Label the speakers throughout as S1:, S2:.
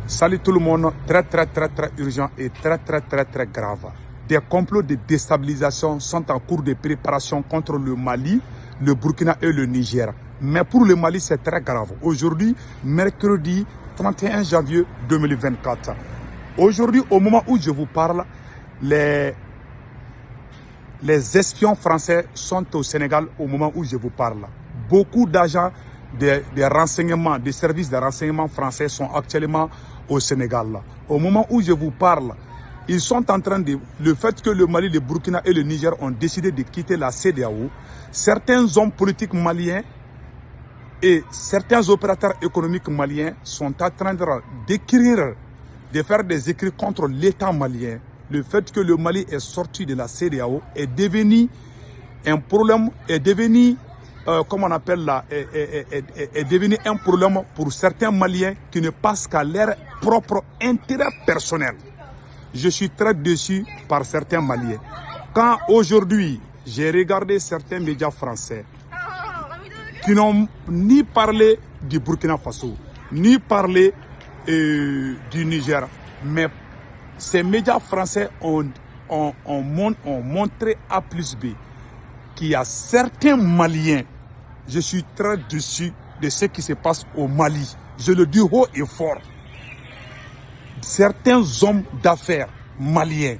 S1: Salut tout le monde, très urgent et très grave. Des complots de déstabilisation sont en cours de préparation contre le Mali, le Burkina et le Niger. Mais pour le Mali, c'est très grave. Aujourd'hui, mercredi 31 janvier 2024. Aujourd'hui, au moment où je vous parle, les espions français sont au Sénégal au moment où je vous parle. Beaucoup d'agents des renseignements, des services de renseignement français sont actuellement au Sénégal. Au moment où je vous parle, ils sont en train de... Le fait que le Mali, le Burkina et le Niger ont décidé de quitter la CEDEAO, certains hommes politiques maliens et certains opérateurs économiques maliens sont en train d'écrire, de faire des écrits contre l'État malien. Le fait que le Mali est sorti de la CEDEAO est devenu un problème, est devenu un problème pour certains Maliens qui ne passent qu'à leur propre intérêt personnel. Je suis très déçu par certains Maliens. Quand aujourd'hui, j'ai regardé certains médias français qui n'ont ni parlé du Burkina Faso, ni parlé du Niger, mais ces médias français ont montré A plus B qu'il y a certains Maliens. Je suis très déçu de ce qui se passe au Mali. Je le dis haut et fort. Certains hommes d'affaires maliens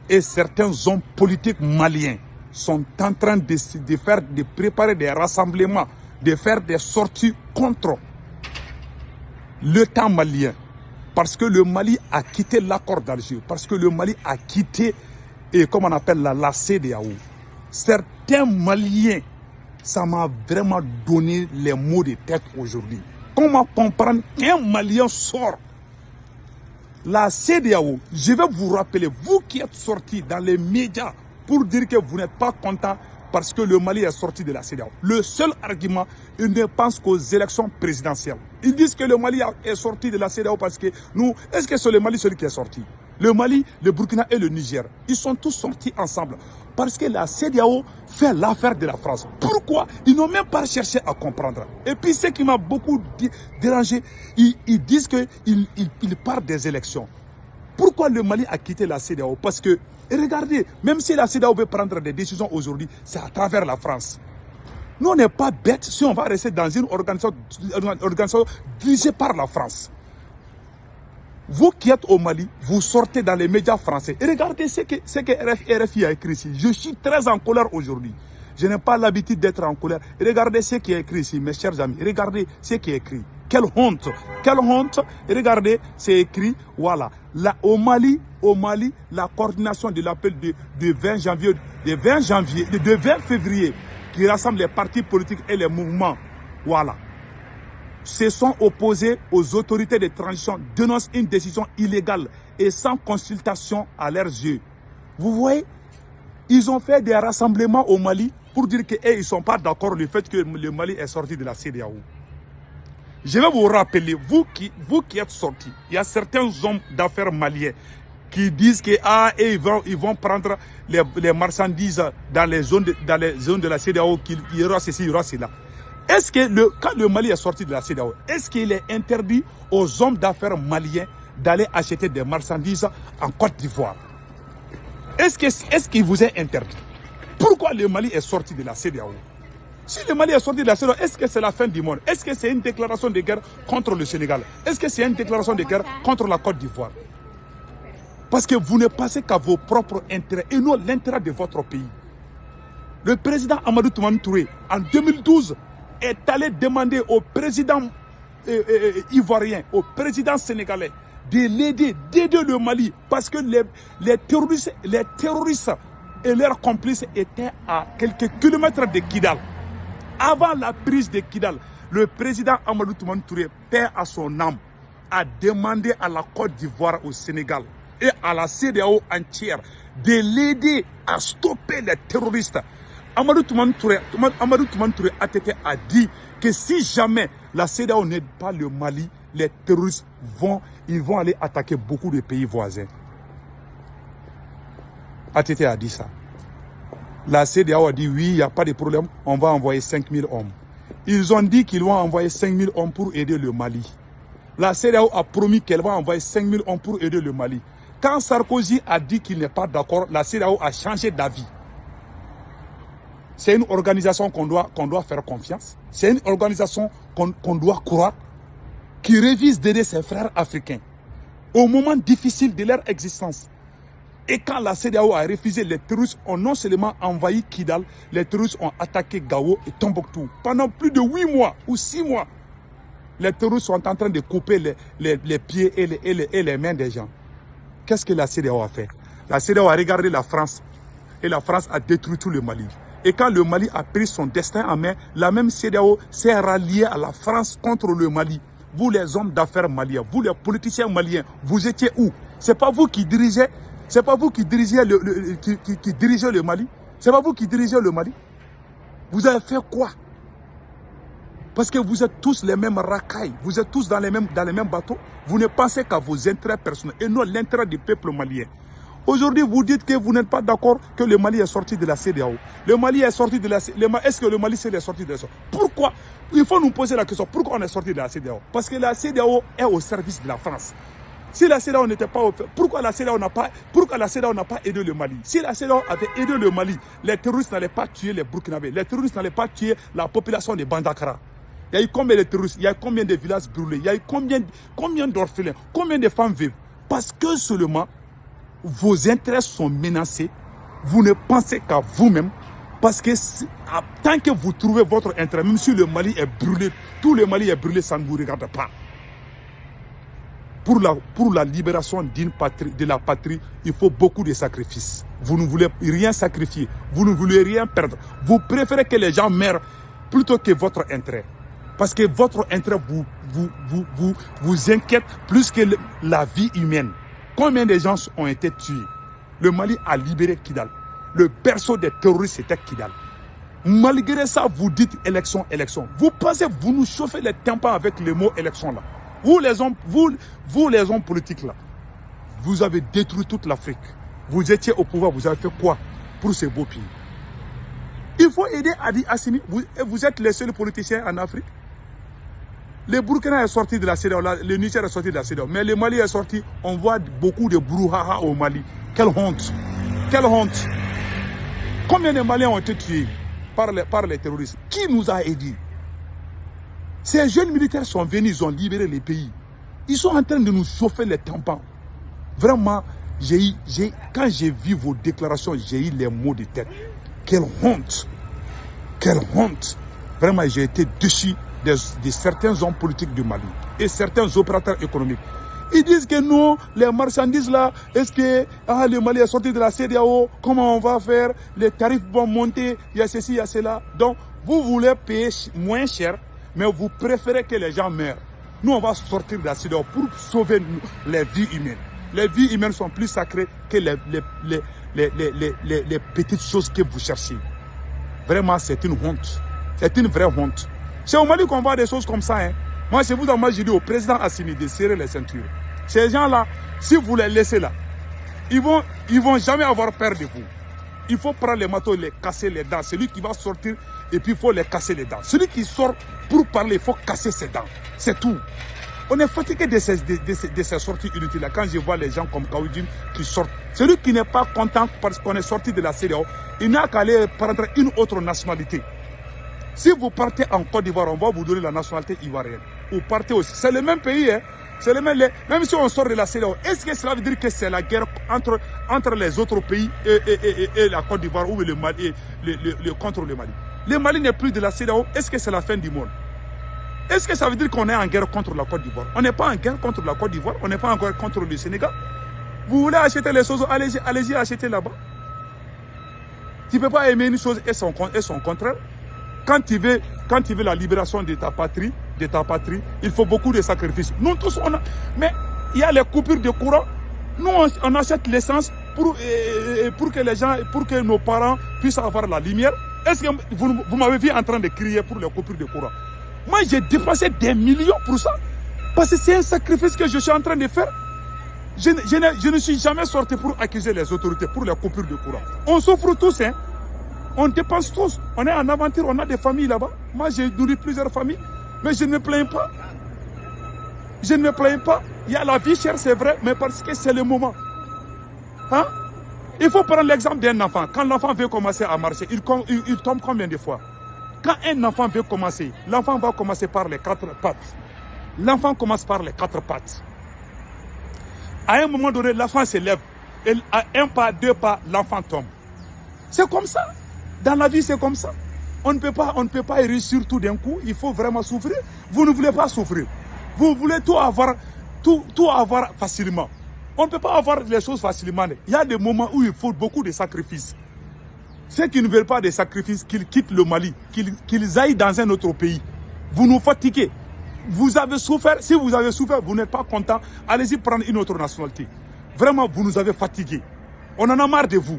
S1: et certains hommes politiques maliens sont en train de préparer des rassemblements, de faire des sorties contre l'État malien. Parce que le Mali a quitté l'accord d'Alger, parce que le Mali a quitté, la CEDEAO. Certains Maliens, ça m'a vraiment donné les mots de tête aujourd'hui. Comment comprendre qu'un Malien sort la CEDEAO? Je vais vous rappeler, vous qui êtes sortis dans les médias pour dire que vous n'êtes pas content parce que le Mali est sorti de la CEDEAO. Le seul argument, ils ne pensent qu'aux élections présidentielles. Ils disent que le Mali est sorti de la CEDEAO parce que nous, est-ce que c'est le Mali celui qui est sorti? Le Mali, le Burkina et le Niger, ils sont tous sortis ensemble. Parce que la CEDEAO fait l'affaire de la France. Pourquoi? Ils n'ont même pas cherché à comprendre. Et puis ce qui m'a beaucoup dérangé, ils disent qu'ils partent des élections. Pourquoi le Mali a quitté la CEDEAO? Parce que, regardez, même si la CEDEAO veut prendre des décisions aujourd'hui, c'est à travers la France. Nous, on n'est pas bêtes si on va rester dans une organisation dirigée par la France. Vous qui êtes au Mali, vous sortez dans les médias français. Et regardez ce que RFI a écrit ici. Je suis très en colère aujourd'hui. Je n'ai pas l'habitude d'être en colère. Regardez ce qui est écrit ici, mes chers amis. Regardez ce qui est écrit. Quelle honte! Quelle honte! Regardez, c'est écrit, voilà. Là, au Mali, la coordination de l'appel de 20 février, qui rassemble les partis politiques et les mouvements, voilà, se sont opposés aux autorités de transition, dénoncent une décision illégale et sans consultation à leurs yeux. Vous voyez, ils ont fait des rassemblements au Mali pour dire qu'ils ne sont pas d'accord le fait que le Mali est sorti de la CEDEAO. Je vais vous rappeler, vous qui êtes sortis, il y a certains hommes d'affaires maliens qui disent que ils vont prendre les marchandises dans les zones de la CEDEAO, qu'il y aura ceci, il y aura cela. Est-ce que quand le Mali est sorti de la CEDEAO, est-ce qu'il est interdit aux hommes d'affaires maliens d'aller acheter des marchandises en Côte d'Ivoire? Est-ce qu'il vous est interdit? Pourquoi le Mali est sorti de la CEDEAO? Si le Mali est sorti de la CEDEAO, est-ce que c'est la fin du monde? Est-ce que c'est une déclaration de guerre contre le Sénégal? Est-ce que c'est une déclaration de guerre contre la Côte d'Ivoire? Parce que vous ne pensez qu'à vos propres intérêts et non l'intérêt de votre pays. Le président Amadou Toumani Touré, en 2012, est allé demander au président ivoirien, au président sénégalais, de l'aider, d'aider le Mali, parce que les terroristes et leurs complices étaient à quelques kilomètres de Kidal. Avant la prise de Kidal, le président Amadou Toumani Touré, paix à son âme, a demandé à la Côte d'Ivoire, au Sénégal et à la CEDEAO entière de l'aider à stopper les terroristes. Amadou Toumani Touré a dit que si jamais la CEDEAO n'aide pas le Mali, les terroristes vont aller attaquer beaucoup de pays voisins. ATT a dit ça. La CEDEAO a dit oui, il n'y a pas de problème, on va envoyer 5000 hommes. Ils ont dit qu'ils vont envoyer 5000 hommes pour aider le Mali. La CEDEAO a promis qu'elle va envoyer 5000 hommes pour aider le Mali. Quand Sarkozy a dit qu'il n'est pas d'accord, la CEDEAO a changé d'avis. C'est une organisation qu'on doit faire confiance. C'est une organisation qu'on doit croire, qui révise d'aider ses frères africains au moment difficile de leur existence. Et quand la CEDEAO a refusé, les terroristes ont non seulement envahi Kidal, les terroristes ont attaqué Gao et Tombouctou. Pendant plus de 8 mois ou 6 mois, les terroristes sont en train de couper les pieds et les mains des gens. Qu'est-ce que la CEDEAO a fait? La CEDEAO a regardé la France et la France a détruit tout le Mali. Et quand le Mali a pris son destin en main, la même CEDEAO s'est ralliée à la France contre le Mali. Vous les hommes d'affaires maliens, vous les politiciens maliens, vous étiez où? C'est pas vous qui dirigez, c'est pas vous qui dirigez le Mali. C'est pas vous qui dirigez le Mali. Vous avez fait quoi? Parce que vous êtes tous les mêmes racailles, vous êtes tous dans les mêmes bateaux. Vous ne pensez qu'à vos intérêts personnels et non l'intérêt du peuple malien. Aujourd'hui, vous dites que vous n'êtes pas d'accord que le Mali est sorti de la CEDEAO. Le Mali est sorti de la CEDEAO. Est-ce que le Mali est sorti de la CEDEAO? Pourquoi? Il faut nous poser la question. Pourquoi on est sorti de la CEDEAO? Parce que la CEDEAO est au service de la France. Si la CEDEAO n'était pas... Pourquoi la CEDEAO n'a pas aidé le Mali? Si la CEDEAO avait aidé le Mali, les terroristes n'allaient pas tuer les Burkinabés. Les terroristes n'allaient pas tuer la population de Bandakara. Il y a eu combien de terroristes? Il y a eu combien de villages brûlés? Il y a eu combien d'orphelins? Combien de femmes vivent? Parce que seulement... vos intérêts sont menacés, vous ne pensez qu'à vous-même, parce que tant que vous trouvez votre intérêt, même si le Mali est brûlé, tout le Mali est brûlé, ça ne vous regarde pas. Pour la libération d'une patrie, de la patrie, il faut beaucoup de sacrifices. Vous ne voulez rien sacrifier, vous ne voulez rien perdre. Vous préférez que les gens meurent plutôt que votre intérêt. Parce que votre intérêt vous inquiète plus que la vie humaine. Combien de gens ont été tués? Le Mali a libéré Kidal. Le berceau des terroristes, c'était Kidal. Malgré ça, vous dites élection, élection. Vous pensez, vous nous chauffez les tympans avec le mot élection là. Vous les hommes politiques là, vous avez détruit toute l'Afrique. Vous étiez au pouvoir, vous avez fait quoi pour ces beaux pays? Il faut aider Adi Assimi. Vous êtes les seuls politiciens en Afrique. Le Burkina est sorti de la CEDEAO, le Niger est sorti de la CEDEAO, mais le Mali est sorti. On voit beaucoup de brouhaha au Mali. Quelle honte! Quelle honte! Combien de Maliens ont été tués par les terroristes? Qui nous a aidés? Ces jeunes militaires sont venus, ils ont libéré les pays. Ils sont en train de nous chauffer les tympans. Vraiment, quand j'ai vu vos déclarations, j'ai eu les mots de tête. Quelle honte! Quelle honte! Vraiment, j'ai été déçu de certains hommes politiques du Mali et certains opérateurs économiques. Ils disent que non, les marchandises là, est-ce que le Mali est sorti de la CEDEAO, comment on va faire, les tarifs vont monter, il y a ceci, il y a cela. Donc, vous voulez payer moins cher, mais vous préférez que les gens meurent. Nous, on va sortir de la CEDEAO pour sauver les vies humaines. Les vies humaines sont plus sacrées que les petites choses que vous cherchez. Vraiment, c'est une honte. C'est une vraie honte. C'est au Mali qu'on voit des choses comme ça. Hein. Moi, j'ai dit au président Assimi de serrer les ceintures. Ces gens-là, si vous les laissez là, ils vont jamais avoir peur de vous. Il faut prendre les marteaux et les casser les dents. Celui qui va sortir, et puis il faut les casser les dents. Celui qui sort pour parler, il faut casser ses dents. C'est tout. On est fatigué de ces sorties inutiles. Quand je vois les gens comme Kaoudim qui sortent, celui qui n'est pas content parce qu'on est sorti de la CEDEAO, il n'a qu'à aller prendre une autre nationalité. Si vous partez en Côte d'Ivoire, on va vous donner la nationalité ivoirienne. Vous partez aussi. C'est le même pays. Hein. C'est le même, même si on sort de la CEDEAO, est-ce que cela veut dire que c'est la guerre entre les autres pays et la Côte d'Ivoire ou le Mali, contre le Mali? Le Mali n'est plus de la CEDEAO. Est-ce que c'est la fin du monde? Est-ce que ça veut dire qu'on est en guerre contre la Côte d'Ivoire? On n'est pas en guerre contre la Côte d'Ivoire. On n'est pas en guerre contre le Sénégal. Vous voulez acheter les choses, allez-y acheter là-bas. Tu ne peux pas aimer une chose et son contraire. Quand tu veux la libération de ta patrie, il faut beaucoup de sacrifices. Nous tous, mais il y a les coupures de courant. Nous, on achète l'essence pour que nos parents puissent avoir la lumière. Est-ce que vous m'avez vu en train de crier pour les coupures de courant? Moi, j'ai dépensé des millions pour ça. Parce que c'est un sacrifice que je suis en train de faire. Je ne suis jamais sorti pour accuser les autorités pour les coupures de courant. On souffre tous, hein. On dépense tous. On est en aventure, on a des familles là-bas. Moi, j'ai nourri plusieurs familles. Mais je ne plains pas. Je ne me plains pas. Il y a la vie chère, c'est vrai, mais parce que c'est le moment. Hein? Il faut prendre l'exemple d'un enfant. Quand l'enfant veut commencer à marcher, il tombe combien de fois? Quand un enfant veut commencer, l'enfant va commencer par les 4 pattes. L'enfant commence par les 4 pattes. À un moment donné, l'enfant se lève. Et à 1 pas, 2 pas, l'enfant tombe. C'est comme ça. Dans la vie, c'est comme ça. On ne peut pas réussir tout d'un coup. Il faut vraiment souffrir. Vous ne voulez pas souffrir. Vous voulez tout avoir facilement. On ne peut pas avoir les choses facilement. Il y a des moments où il faut beaucoup de sacrifices. Ceux qui ne veulent pas de sacrifices, qu'ils quittent le Mali, qu'ils aillent dans un autre pays. Vous nous fatiguez. Vous avez souffert. Si vous avez souffert, vous n'êtes pas content, allez-y prendre une autre nationalité. Vraiment, vous nous avez fatigués. On en a marre de vous.